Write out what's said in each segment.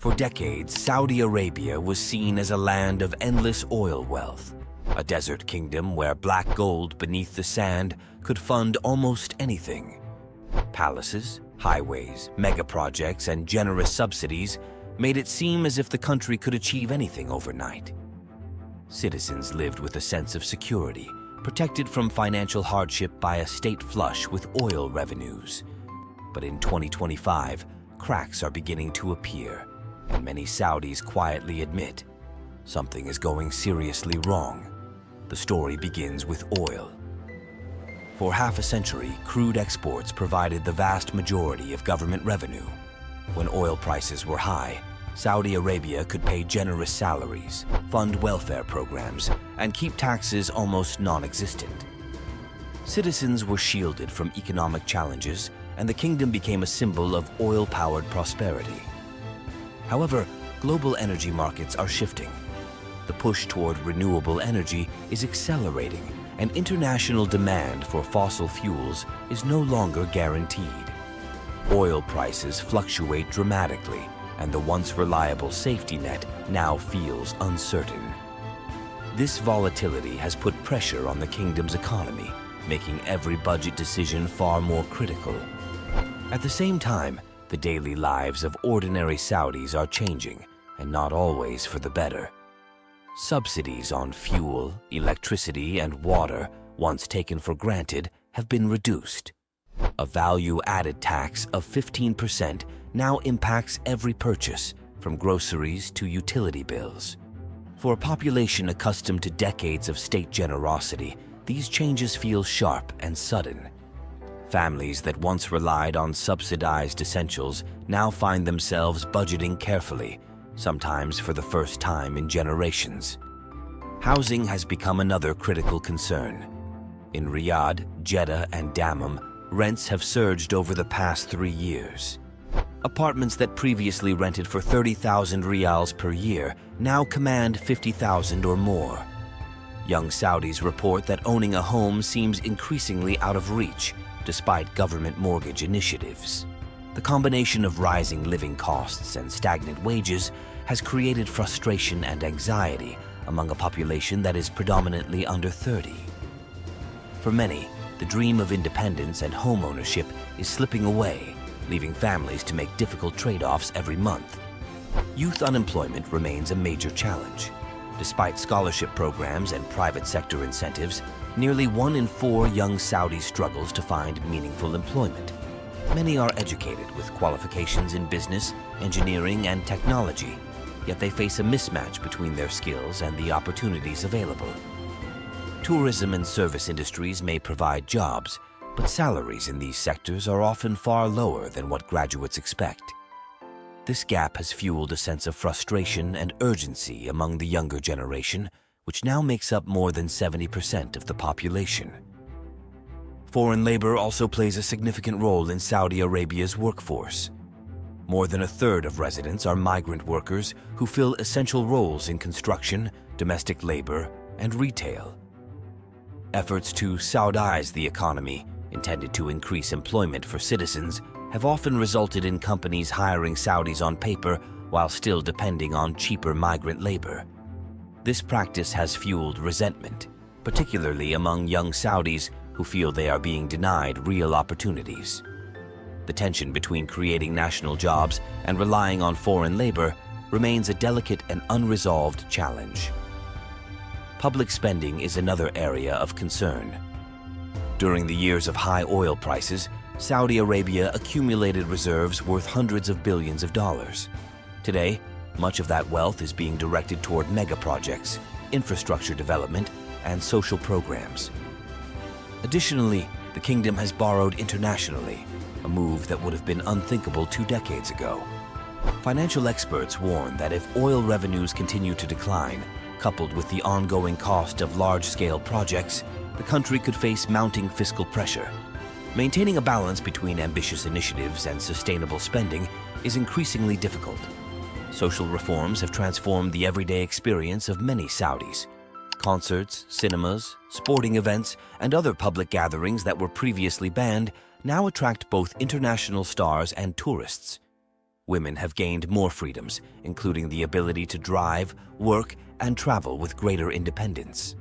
For decades, Saudi Arabia was seen as a land of endless oil wealth, a desert kingdom where black gold beneath the sand could fund almost anything. Palaces, highways, megaprojects, and generous subsidies made it seem as if the country could achieve anything overnight. Citizens lived with a sense of security, protected from financial hardship by a state flush with oil revenues. But in 2025, cracks are beginning to appear, and many Saudis quietly admit something is going seriously wrong. The story begins with oil. For half a century, crude exports provided the vast majority of government revenue. When oil prices were high, Saudi Arabia could pay generous salaries, fund welfare programs, and keep taxes almost non-existent. Citizens were shielded from economic challenges, and the kingdom became a symbol of oil-powered prosperity. However, global energy markets are shifting. The push toward renewable energy is accelerating, and international demand for fossil fuels is no longer guaranteed. Oil prices fluctuate dramatically, and the once reliable safety net now feels uncertain. This volatility has put pressure on the kingdom's economy, making every budget decision far more critical. At the same time, the daily lives of ordinary Saudis are changing, and not always for the better. Subsidies on fuel, electricity, and water, once taken for granted, have been reduced. A value-added tax of 15% now impacts every purchase, from groceries to utility bills. For a population accustomed to decades of state generosity, these changes feel sharp and sudden. Families that once relied on subsidized essentials now find themselves budgeting carefully, sometimes for the first time in generations. Housing has become another critical concern. In Riyadh, Jeddah, and Dammam, rents have surged over the past 3 years. Apartments that previously rented for 30,000 riyals per year now command 50,000 or more. Young Saudis report that owning a home seems increasingly out of reach, despite government mortgage initiatives. The combination of rising living costs and stagnant wages has created frustration and anxiety among a population that is predominantly under 30. For many, the dream of independence and home ownership is slipping away, leaving families to make difficult trade-offs every month. Youth unemployment remains a major challenge. Despite scholarship programs and private sector incentives, nearly 1 in 4 young Saudis struggles to find meaningful employment. Many are educated with qualifications in business, engineering, and technology, yet they face a mismatch between their skills and the opportunities available. Tourism and service industries may provide jobs, but salaries in these sectors are often far lower than what graduates expect. This gap has fueled a sense of frustration and urgency among the younger generation, which now makes up more than 70% of the population. Foreign labor also plays a significant role in Saudi Arabia's workforce. More than a third of residents are migrant workers who fill essential roles in construction, domestic labor, and retail. Efforts to Saudize the economy, intended to increase employment for citizens, have often resulted in companies hiring Saudis on paper while still depending on cheaper migrant labor. This practice has fueled resentment, particularly among young Saudis who feel they are being denied real opportunities. The tension between creating national jobs and relying on foreign labor remains a delicate and unresolved challenge. Public spending is another area of concern. During the years of high oil prices, Saudi Arabia accumulated reserves worth hundreds of billions of dollars. Today, much of that wealth is being directed toward megaprojects, infrastructure development, and social programs. Additionally, the kingdom has borrowed internationally, a move that would have been unthinkable 2 decades ago. Financial experts warn that if oil revenues continue to decline, coupled with the ongoing cost of large-scale projects, the country could face mounting fiscal pressure. Maintaining a balance between ambitious initiatives and sustainable spending is increasingly difficult. Social reforms have transformed the everyday experience of many Saudis. Concerts, cinemas, sporting events, and other public gatherings that were previously banned now attract both international stars and tourists. Women have gained more freedoms, including the ability to drive, work, and travel with greater independence.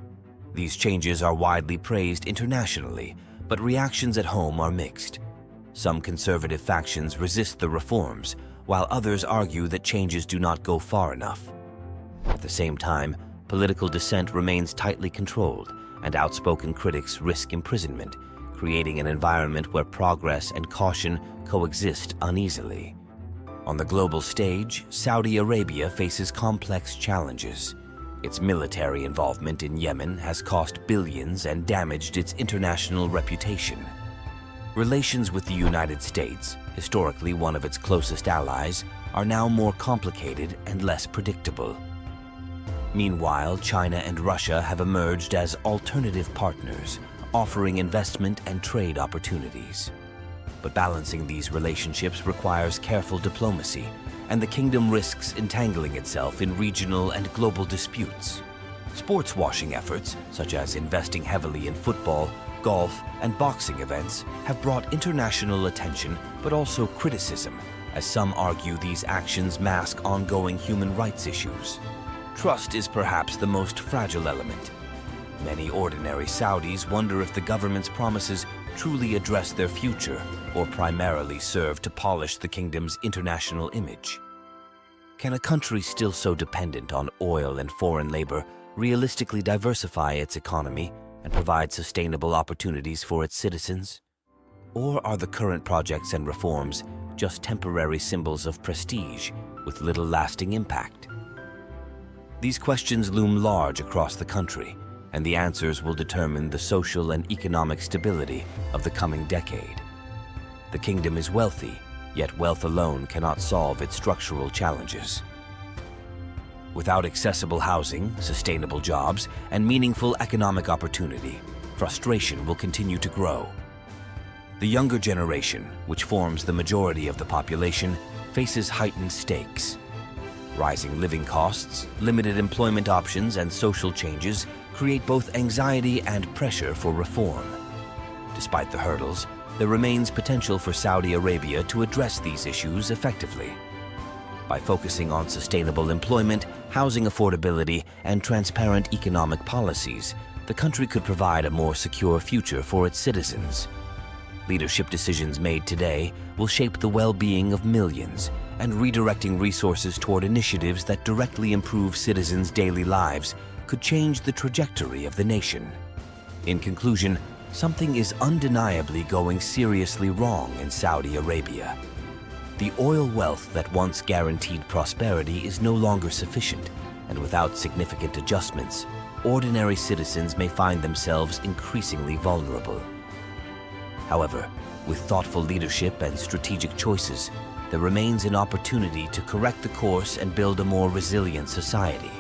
These changes are widely praised internationally, but reactions at home are mixed. Some conservative factions resist the reforms, while others argue that changes do not go far enough. At the same time, political dissent remains tightly controlled, and outspoken critics risk imprisonment, creating an environment where progress and caution coexist uneasily. On the global stage, Saudi Arabia faces complex challenges. Its military involvement in Yemen has cost billions and damaged its international reputation. Relations with the United States, historically one of its closest allies, are now more complicated and less predictable. Meanwhile, China and Russia have emerged as alternative partners, offering investment and trade opportunities. But balancing these relationships requires careful diplomacy, and the kingdom risks entangling itself in regional and global disputes. Sports washing efforts, such as investing heavily in football, golf, and boxing events, have brought international attention but also criticism, as some argue these actions mask ongoing human rights issues. Trust is perhaps the most fragile element. Many ordinary Saudis wonder if the government's promises truly address their future or primarily serve to polish the kingdom's international image. Can a country still so dependent on oil and foreign labor realistically diversify its economy and provide sustainable opportunities for its citizens? Or are the current projects and reforms just temporary symbols of prestige with little lasting impact? These questions loom large across the country, and the answers will determine the social and economic stability of the coming decade. The kingdom is wealthy, yet wealth alone cannot solve its structural challenges. Without accessible housing, sustainable jobs, and meaningful economic opportunity, frustration will continue to grow. The younger generation, which forms the majority of the population, faces heightened stakes. Rising living costs, limited employment options, and social changes create both anxiety and pressure for reform. Despite the hurdles, there remains potential for Saudi Arabia to address these issues effectively. By focusing on sustainable employment, housing affordability, and transparent economic policies, the country could provide a more secure future for its citizens. Leadership decisions made today will shape the well-being of millions, and redirecting resources toward initiatives that directly improve citizens' daily lives could change the trajectory of the nation. In conclusion, something is undeniably going seriously wrong in Saudi Arabia. The oil wealth that once guaranteed prosperity is no longer sufficient, and without significant adjustments, ordinary citizens may find themselves increasingly vulnerable. However, with thoughtful leadership and strategic choices, there remains an opportunity to correct the course and build a more resilient society.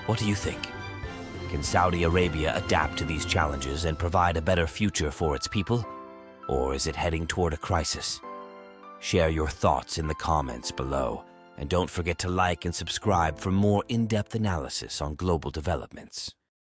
What do you think? Can Saudi Arabia adapt to these challenges and provide a better future for its people? Or is it heading toward a crisis? Share your thoughts in the comments below, and don't forget to like and subscribe for more in-depth analysis on global developments.